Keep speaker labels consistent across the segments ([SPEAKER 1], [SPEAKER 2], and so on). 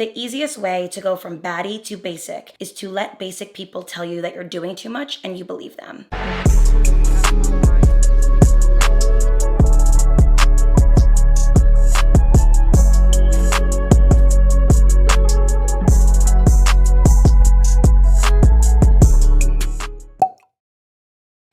[SPEAKER 1] The easiest way to go from baddie to basic is to let basic people tell you that you're doing too much and you believe them.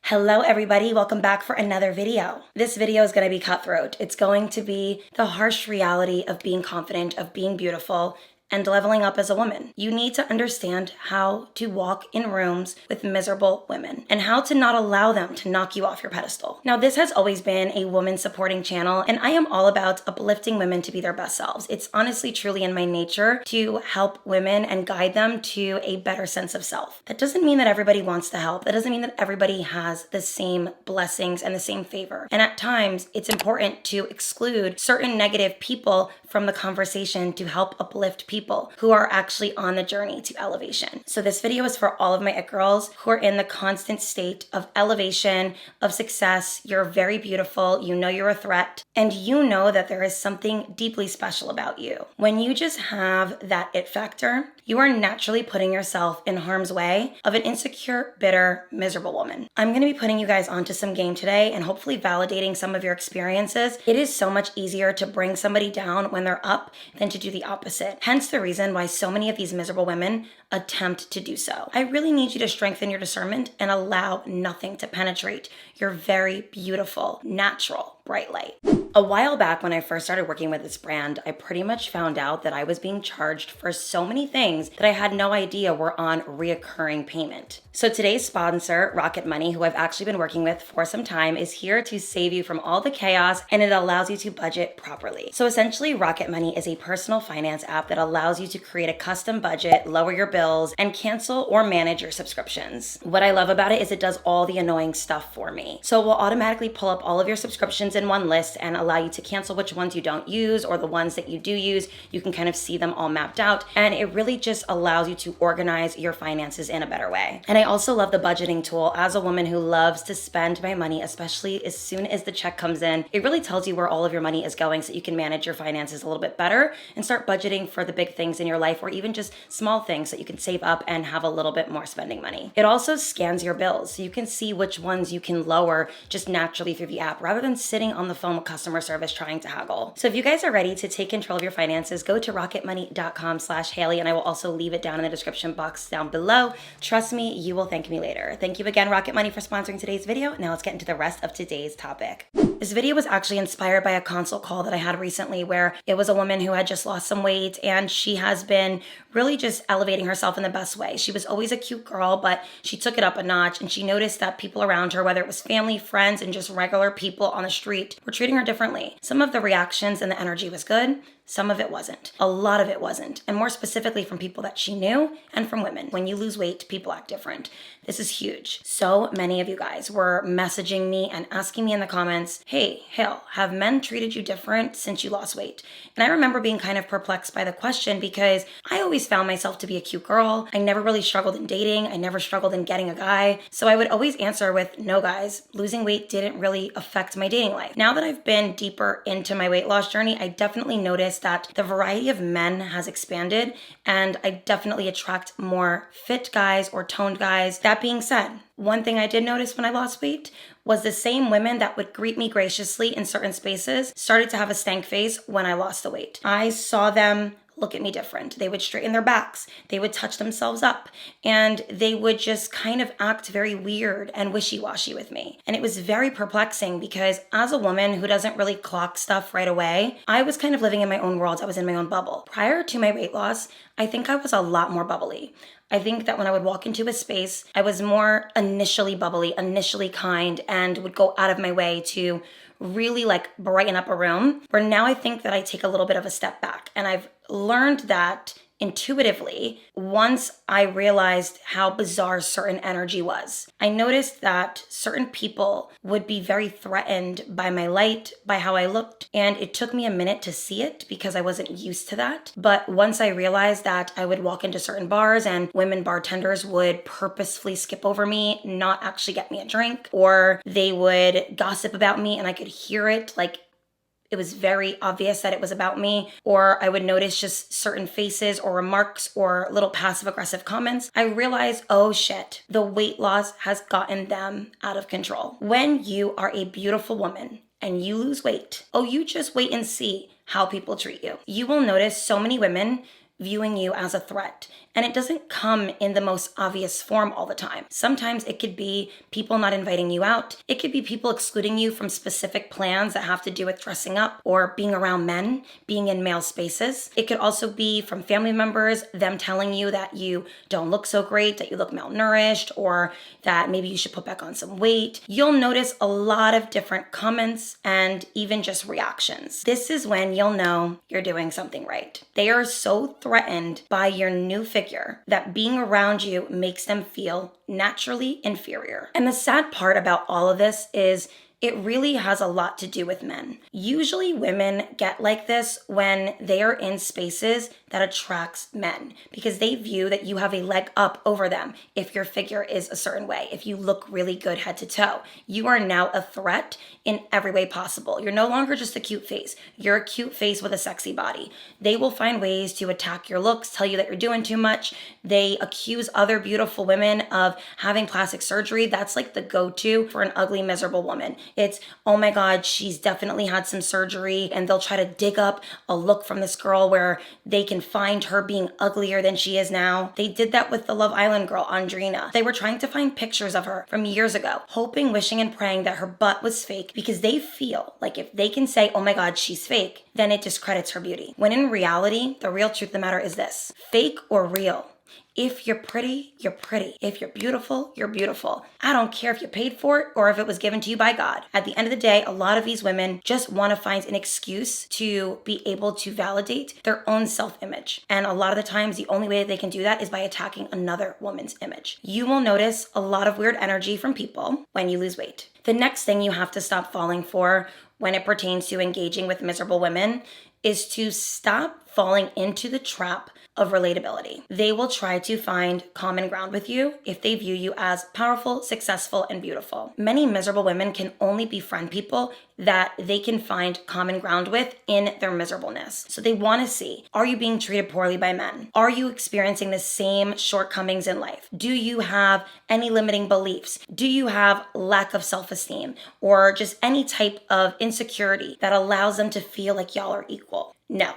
[SPEAKER 1] Hello everybody, welcome back for another video. This video is going to be cutthroat. It's going to be the harsh reality of being confident, of being beautiful, and leveling up as a woman. You need to understand how to walk in rooms with miserable women and how to not allow them to knock you off your pedestal. Now, this has always been a woman supporting channel, and I am all about uplifting women to be their best selves. It's honestly, truly in my nature to help women and guide them to a better sense of self. That doesn't mean that everybody wants to help. That doesn't mean that everybody has the same blessings and the same favor. And at times, it's important to exclude certain negative people from the conversation to help uplift people who are actually on the journey to elevation. So this video is for all of my it girls who are in the constant state of elevation, of success. You're very beautiful. You know you're a threat. And you know that there is something deeply special about you. When you just have that it factor, you are naturally putting yourself in harm's way of an insecure, bitter, miserable woman. I'm going to be putting you guys onto some game today and hopefully validating some of your experiences. It is so much easier to bring somebody down when they're up than to do the opposite. Hence the reason why so many of these miserable women attempt to do so. I really need you to strengthen your discernment and allow nothing to penetrate your very beautiful, natural, bright light. A while back when I first started working with this brand, I pretty much found out that I was being charged for so many things that I had no idea were on reoccurring payment. So today's sponsor, Rocket Money, who I've actually been working with for some time, is here to save you from all the chaos, and it allows you to budget properly. So essentially, Rocket Money is a personal finance app that allows you to create a custom budget, lower your bills, and cancel or manage your subscriptions. What I love about it is it does all the annoying stuff for me. So it will automatically pull up all of your subscriptions in one list and allow you to cancel which ones you don't use, or the ones that you do use, you can kind of see them all mapped out. And it really just allows you to organize your finances in a better way. And I also love the budgeting tool. As a woman who loves to spend my money, especially as soon as the check comes in, it really tells you where all of your money is going so you can manage your finances a little bit better and start budgeting for the big things in your life, or even just small things that you can save up and have a little bit more spending money. It also scans your bills so you can see which ones you can lower just naturally through the app rather than sitting on the phone with customer service trying to haggle. So if you guys are ready to take control of your finances, go to rocketmoney.com/Hailey, and I will also leave it down in the description box down below. Trust me, you will thank me later. Thank you again, Rocket Money, for sponsoring today's video. Now let's get into the rest of today's topic. This video was actually inspired by a consult call that I had recently where it was a woman who had just lost some weight, and she has been really just elevating herself in the best way. She was always a cute girl, but she took it up a notch, and she noticed that people around her, whether it was family, friends, and just regular people on the street, were treating her differently. Some of the reactions and the energy was good. Some of it wasn't. A lot of it wasn't. And more specifically from people that she knew and from women. When you lose weight, people act different. This is huge. So many of you guys were messaging me and asking me in the comments, hey, Hail, have men treated you different since you lost weight? And I remember being kind of perplexed by the question because I always found myself to be a cute girl. I never really struggled in dating. I never struggled in getting a guy. So I would always answer with, no guys, losing weight didn't really affect my dating life. Now that I've been deeper into my weight loss journey, I definitely noticed that the variety of men has expanded, and I definitely attract more fit guys or toned guys. That being said, one thing I did notice when I lost weight was the same women that would greet me graciously in certain spaces started to have a stank face when I lost the weight. I saw them look at me different. They would straighten their backs. They would touch themselves up, and they would just kind of act very weird and wishy-washy with me. And it was very perplexing because as a woman who doesn't really clock stuff right away, I was kind of living in my own world. I was in my own bubble. Prior to my weight loss, I think I was a lot more bubbly. I think that when I would walk into a space, I was more initially bubbly, initially kind, and would go out of my way to really brighten up a room, where now I think that I take a little bit of a step back. And I've learned that intuitively once I realized how bizarre certain energy was. I noticed that certain people would be very threatened by my light, by how I looked, and it took me a minute to see it because I wasn't used to that. But once I realized that I would walk into certain bars and women bartenders would purposefully skip over me, not actually get me a drink, or they would gossip about me and I could hear it it was very obvious that it was about me, or I would notice just certain faces or remarks or little passive aggressive comments, I realized, oh shit, the weight loss has gotten them out of control. When you are a beautiful woman and you lose weight, oh, you just wait and see how people treat you. You will notice so many women viewing you as a threat. And it doesn't come in the most obvious form all the time. Sometimes it could be people not inviting you out. It could be people excluding you from specific plans that have to do with dressing up or being around men, being in male spaces. It could also be from family members, them telling you that you don't look so great, that you look malnourished, or that maybe you should put back on some weight. You'll notice a lot of different comments and even just reactions. This is when you'll know you're doing something right. They are so threatened by your new figure that being around you makes them feel naturally inferior. And the sad part about all of this is it really has a lot to do with men. Usually women get like this when they are in spaces that attracts men because they view that you have a leg up over them if your figure is a certain way, if you look really good head to toe. You are now a threat in every way possible. You're no longer just a cute face. You're a cute face with a sexy body. They will find ways to attack your looks, tell you that you're doing too much. They accuse other beautiful women of having plastic surgery. That's like the go-to for an ugly, miserable woman. It's, oh my God, she's definitely had some surgery, and they'll try to dig up a look from this girl where they can find her being uglier than she is now. They did that with the Love Island girl, Andrina. They were trying to find pictures of her from years ago, hoping, wishing, and praying that her butt was fake because they feel like if they can say, oh my God, she's fake, then it discredits her beauty. When in reality, the real truth of the matter is this: fake or real. If you're pretty, you're pretty. If you're beautiful, you're beautiful. I don't care if you paid for it or if it was given to you by God. At the end of the day, a lot of these women just want to find an excuse to be able to validate their own self-image. And a lot of the times, the only way they can do that is by attacking another woman's image. You will notice a lot of weird energy from people when you lose weight. The next thing you have to stop falling for when it pertains to engaging with miserable women is to stop falling into the trap of relatability. They will try to find common ground with you if they view you as powerful, successful, and beautiful. Many miserable women can only befriend people that they can find common ground with in their miserableness. So they want to see, are you being treated poorly by men? Are you experiencing the same shortcomings in life? Do you have any limiting beliefs? Do you have lack of self-esteem or just any type of insecurity that allows them to feel like y'all are equal? No.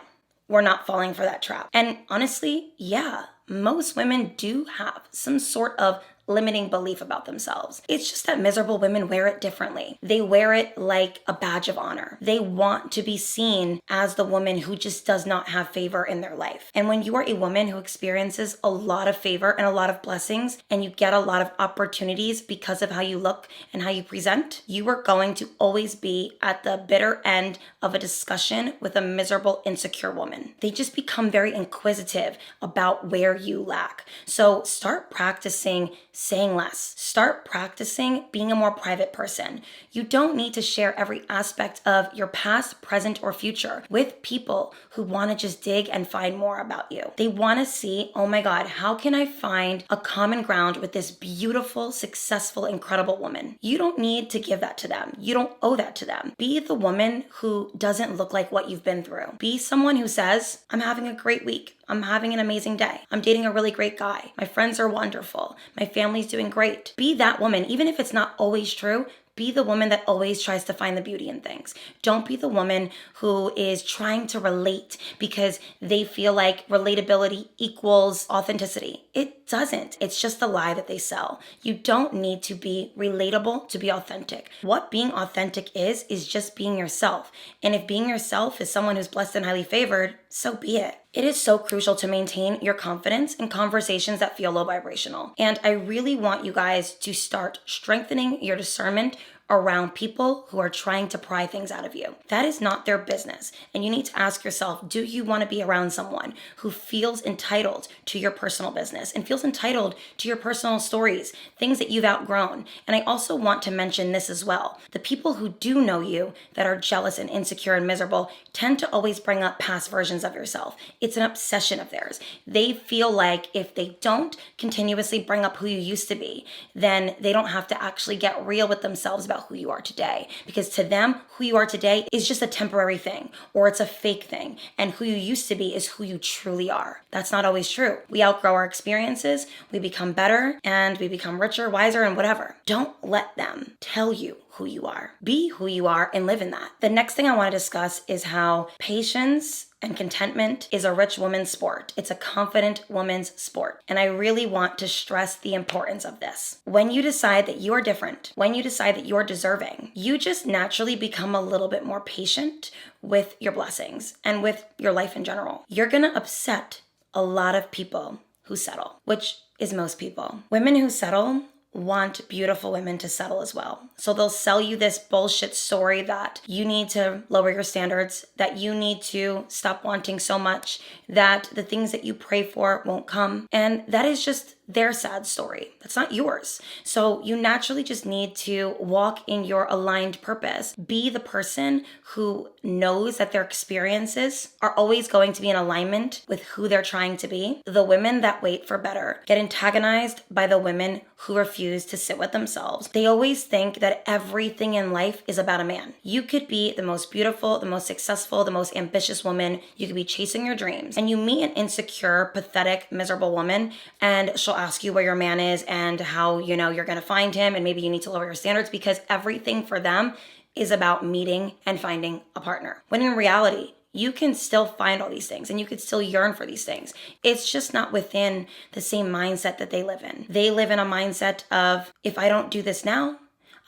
[SPEAKER 1] We're not falling for that trap. And honestly, yeah, most women do have some sort of limiting belief about themselves. It's just that miserable women wear it differently. They wear it like a badge of honor. They want to be seen as the woman who just does not have favor in their life. And when you are a woman who experiences a lot of favor and a lot of blessings, and you get a lot of opportunities because of how you look and how you present, you are going to always be at the bitter end of a discussion with a miserable, insecure woman. They just become very inquisitive about where you lack. So start practicing saying less. Start practicing being a more private person. You don't need to share every aspect of your past, present, or future with people who want to just dig and find more about you. They want to see, oh my God, how can I find a common ground with this beautiful, successful, incredible woman? You don't need to give that to them. You don't owe that to them. Be the woman who doesn't look like what you've been through. Be someone who says, I'm having a great week. I'm having an amazing day. I'm dating a really great guy. My friends are wonderful. My family's doing great. Be that woman, even if it's not always true. Be the woman that always tries to find the beauty in things. Don't be the woman who is trying to relate because they feel like relatability equals authenticity. It doesn't. It's just a lie that they sell. You don't need to be relatable to be authentic. What being authentic is just being yourself. And if being yourself is someone who's blessed and highly favored, so be it. It is so crucial to maintain your confidence in conversations that feel low vibrational. And I really want you guys to start strengthening your discernment around people who are trying to pry things out of you. That is not their business. And you need to ask yourself, do you want to be around someone who feels entitled to your personal business and feels entitled to your personal stories, things that you've outgrown? And I also want to mention this as well. The people who do know you that are jealous and insecure and miserable tend to always bring up past versions of yourself. It's an obsession of theirs. They feel like if they don't continuously bring up who you used to be, then they don't have to actually get real with themselves about about who you are today, because to them, who you are today is just a temporary thing, or it's a fake thing, and who you used to be is who you truly are. That's not always true. We outgrow our experiences, we become better, and we become richer, wiser, and whatever. Don't let them tell you who you are. Be who you are and live in that. The next thing I want to discuss is how patience and contentment is a rich woman's sport. It's a confident woman's sport. And I really want to stress the importance of this. When you decide that you are different, when you decide that you're deserving, you just naturally become a little bit more patient with your blessings and with your life in general. You're gonna upset a lot of people who settle, which is most people. Women who settle want beautiful women to settle as well. So they'll sell you this bullshit story that you need to lower your standards, that you need to stop wanting so much, that the things that you pray for won't come. And that is just their sad story. That's not yours. So you naturally just need to walk in your aligned purpose. Be the person who knows that their experiences are always going to be in alignment with who they're trying to be. The women that wait for better get antagonized by the women who refuse to sit with themselves. They always think that everything in life is about a man. You could be the most beautiful, the most successful, the most ambitious woman. You could be chasing your dreams, and you meet an insecure, pathetic, miserable woman, and she'll ask you where your man is and how, you're going to find him, and maybe you need to lower your standards, because everything for them is about meeting and finding a partner. When in reality, you can still find all these things and you could still yearn for these things. It's just not within the same mindset that they live in. They live in a mindset of, if I don't do this now,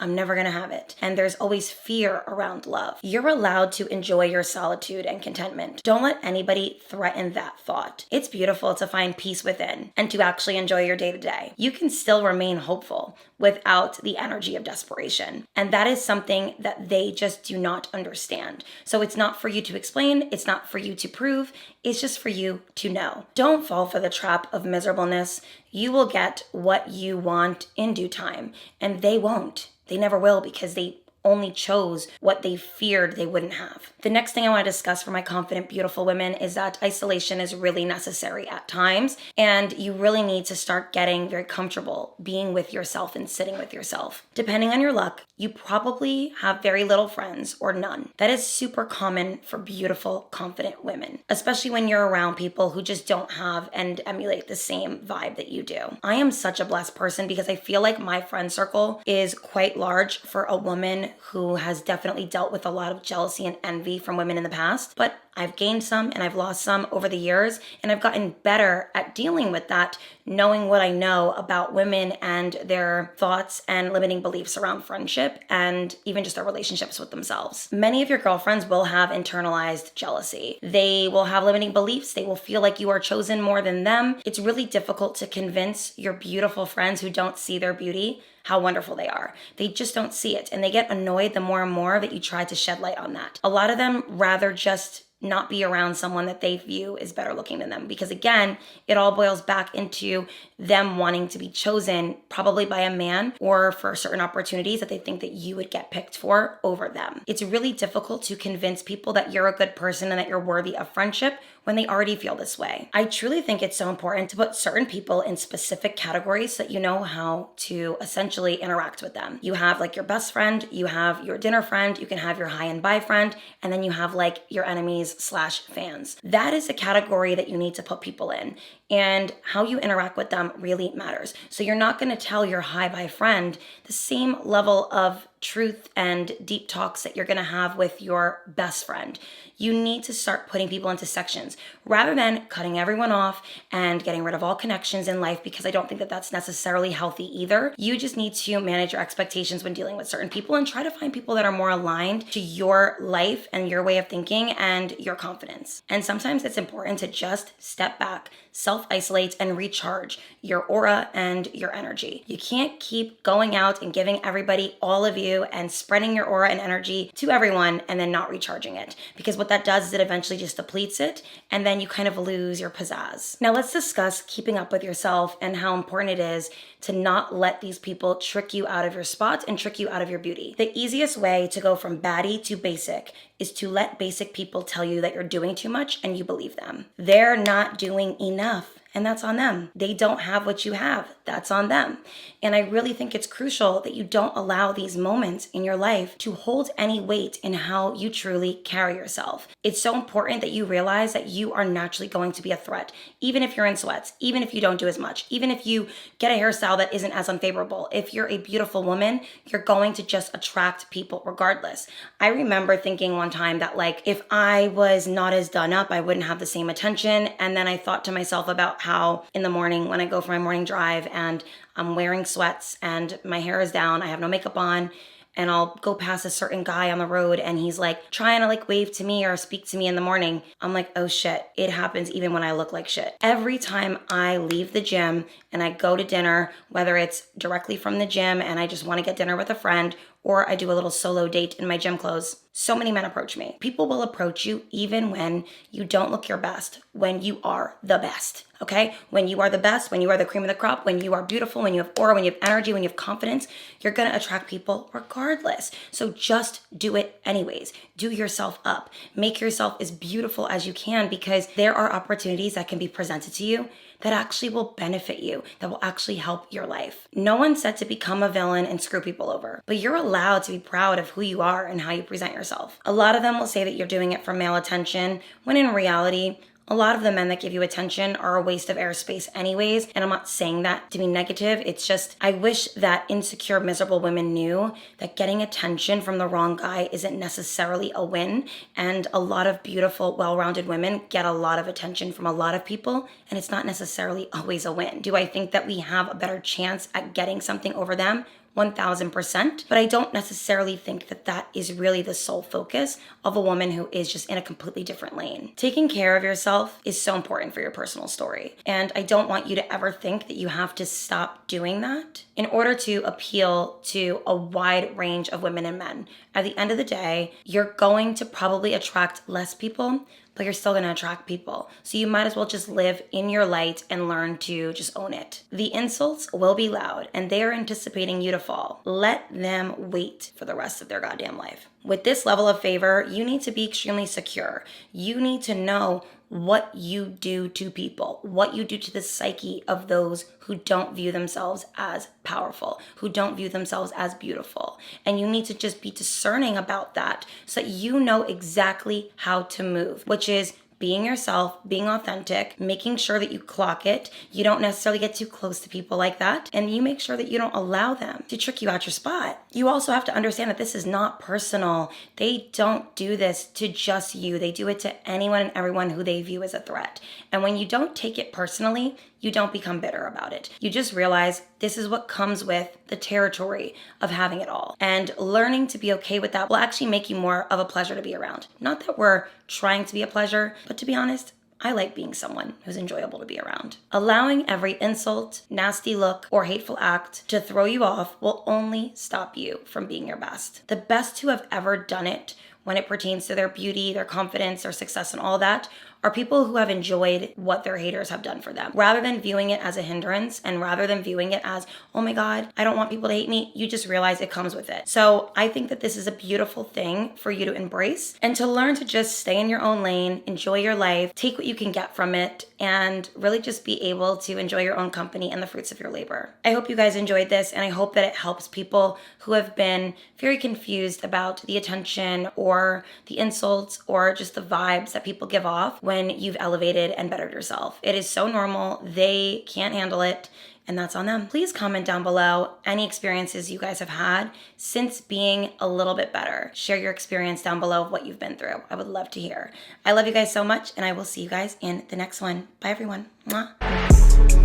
[SPEAKER 1] I'm never gonna have it. And there's always fear around love. You're allowed to enjoy your solitude and contentment. Don't let anybody threaten that thought. It's beautiful to find peace within and to actually enjoy your day to day. You can still remain hopeful without the energy of desperation. And that is something that they just do not understand. So it's not for you to explain. It's not for you to prove. It's just for you to know. Don't fall for the trap of miserableness. You will get what you want in due time, and they won't. They never will, because they only chose what they feared they wouldn't have. The next thing I want to discuss for my confident, beautiful women is that isolation is really necessary at times, and you really need to start getting very comfortable being with yourself and sitting with yourself. Depending on your luck, you probably have very little friends or none. That is super common for beautiful, confident women, especially when you're around people who just don't have and emulate the same vibe that you do. I am such a blessed person because I feel like my friend circle is quite large for a woman who has definitely dealt with a lot of jealousy and envy from women in the past, but I've gained some and I've lost some over the years, and I've gotten better at dealing with that, knowing what I know about women and their thoughts and limiting beliefs around friendship and even just their relationships with themselves. Many of your girlfriends will have internalized jealousy. They will have limiting beliefs. They will feel like you are chosen more than them. It's really difficult to convince your beautiful friends who don't see their beauty how wonderful they are. They just don't see it, and they get annoyed the more and more that you try to shed light on that. A lot of them rather just not be around someone that they view is better looking than them, because again, it all boils back into them wanting to be chosen probably by a man or for certain opportunities that they think that you would get picked for over them. It's really difficult to convince people that you're a good person and that you're worthy of friendship when they already feel this way. I truly think it's so important to put certain people in specific categories so that you know how to essentially interact with them. You have like your best friend, you have your dinner friend, you can have your high and bye friend, and then you have like your enemies/fans. That is a category that you need to put people in, and how you interact with them really matters. So you're not gonna tell your high bye friend the same level of truth and deep talks that you're gonna have with your best friend. You need to start putting people into sections rather than cutting everyone off and getting rid of all connections in life, because I don't think that that's necessarily healthy either. You just need to manage your expectations when dealing with certain people and try to find people that are more aligned to your life and your way of thinking and your confidence. And sometimes it's important to just step back, self-isolate, and recharge your aura and your energy. You can't keep going out and giving everybody all of you and spreading your aura and energy to everyone and then not recharging it, because what that does is it eventually just depletes it, and then you kind of lose your pizzazz. Now let's discuss keeping up with yourself and how important it is to not let these people trick you out of your spot and trick you out of your beauty. The easiest way to go from baddie to basic is to let basic people tell you that you're doing too much and you believe them. They're not doing enough. and that's on them. They don't have what you have. That's on them. And I really think it's crucial that you don't allow these moments in your life to hold any weight in how you truly carry yourself. It's so important that you realize that you are naturally going to be a threat, even if you're in sweats, even if you don't do as much, even if you get a hairstyle that isn't as unfavorable. If you're a beautiful woman, you're going to just attract people regardless. I remember thinking one time that like, if I was not as done up, I wouldn't have the same attention. And then I thought to myself about how in the morning when I go for my morning drive and I'm wearing sweats and my hair is down, I have no makeup on, and I'll go past a certain guy on the road and he's like trying to like wave to me or speak to me in the morning. I'm like, oh shit, it happens even when I look like shit. Every time I leave the gym and I go to dinner, whether it's directly from the gym and I just want to get dinner with a friend, or I do a little solo date in my gym clothes, so many men approach me. People will approach you even when you don't look your best, when you are the best, okay? When you are the best, when you are the cream of the crop, when you are beautiful, when you have aura, when you have energy, when you have confidence, you're gonna attract people regardless. So just do it anyways. Do yourself up. Make yourself as beautiful as you can, because there are opportunities that can be presented to you that actually will benefit you, that will actually help your life. No one said to become a villain and screw people over, but you're allowed to be proud of who you are and how you present yourself. A lot of them will say that you're doing it for male attention, when in reality, a lot of the men that give you attention are a waste of airspace anyways, and I'm not saying that to be negative. It's just, I wish that insecure, miserable women knew that getting attention from the wrong guy isn't necessarily a win, and a lot of beautiful, well-rounded women get a lot of attention from a lot of people, and it's not necessarily always a win. Do I think that we have a better chance at getting something over them? 1000%, but I don't necessarily think that that is really the sole focus of a woman who is just in a completely different lane. Taking care of yourself is so important for your personal story, and I don't want you to ever think that you have to stop doing that in order to appeal to a wide range of women and men. At the end of the day, you're going to probably attract less people, but you're still gonna attract people. So you might as well just live in your light and learn to just own it. The insults will be loud and they are anticipating you to fall. Let them wait for the rest of their goddamn life. With this level of favor, you need to be extremely secure. You need to know what you do to people, what you do to the psyche of those who don't view themselves as powerful, who don't view themselves as beautiful. And you need to just be discerning about that so that you know exactly how to move, which is being yourself, being authentic, making sure that you clock it. You don't necessarily get too close to people like that. And you make sure that you don't allow them to trick you out your spot. You also have to understand that this is not personal. They don't do this to just you. They do it to anyone and everyone who they view as a threat. And when you don't take it personally, you don't become bitter about it. You just realize this is what comes with the territory of having it all. And learning to be okay with that will actually make you more of a pleasure to be around. Not that we're trying to be a pleasure, but to be honest, I like being someone who's enjoyable to be around. Allowing every insult, nasty look, or hateful act to throw you off will only stop you from being your best. The best who have ever done it when it pertains to their beauty, their confidence, their success, and all that are people who have enjoyed what their haters have done for them. Rather than viewing it as a hindrance and rather than viewing it as, oh my God, I don't want people to hate me, you just realize it comes with it. So I think that this is a beautiful thing for you to embrace and to learn to just stay in your own lane, enjoy your life, take what you can get from it, and really just be able to enjoy your own company and the fruits of your labor. I hope you guys enjoyed this, and I hope that it helps people who have been very confused about the attention or the insults or just the vibes that people give off when you've elevated and bettered yourself. It is so normal. They can't handle it, and that's on them. Please comment down below any experiences you guys have had since being a little bit better. Share your experience down below of what you've been through. I would love to hear. I love you guys so much, and I will see you guys in the next one. Bye, everyone. Mwah.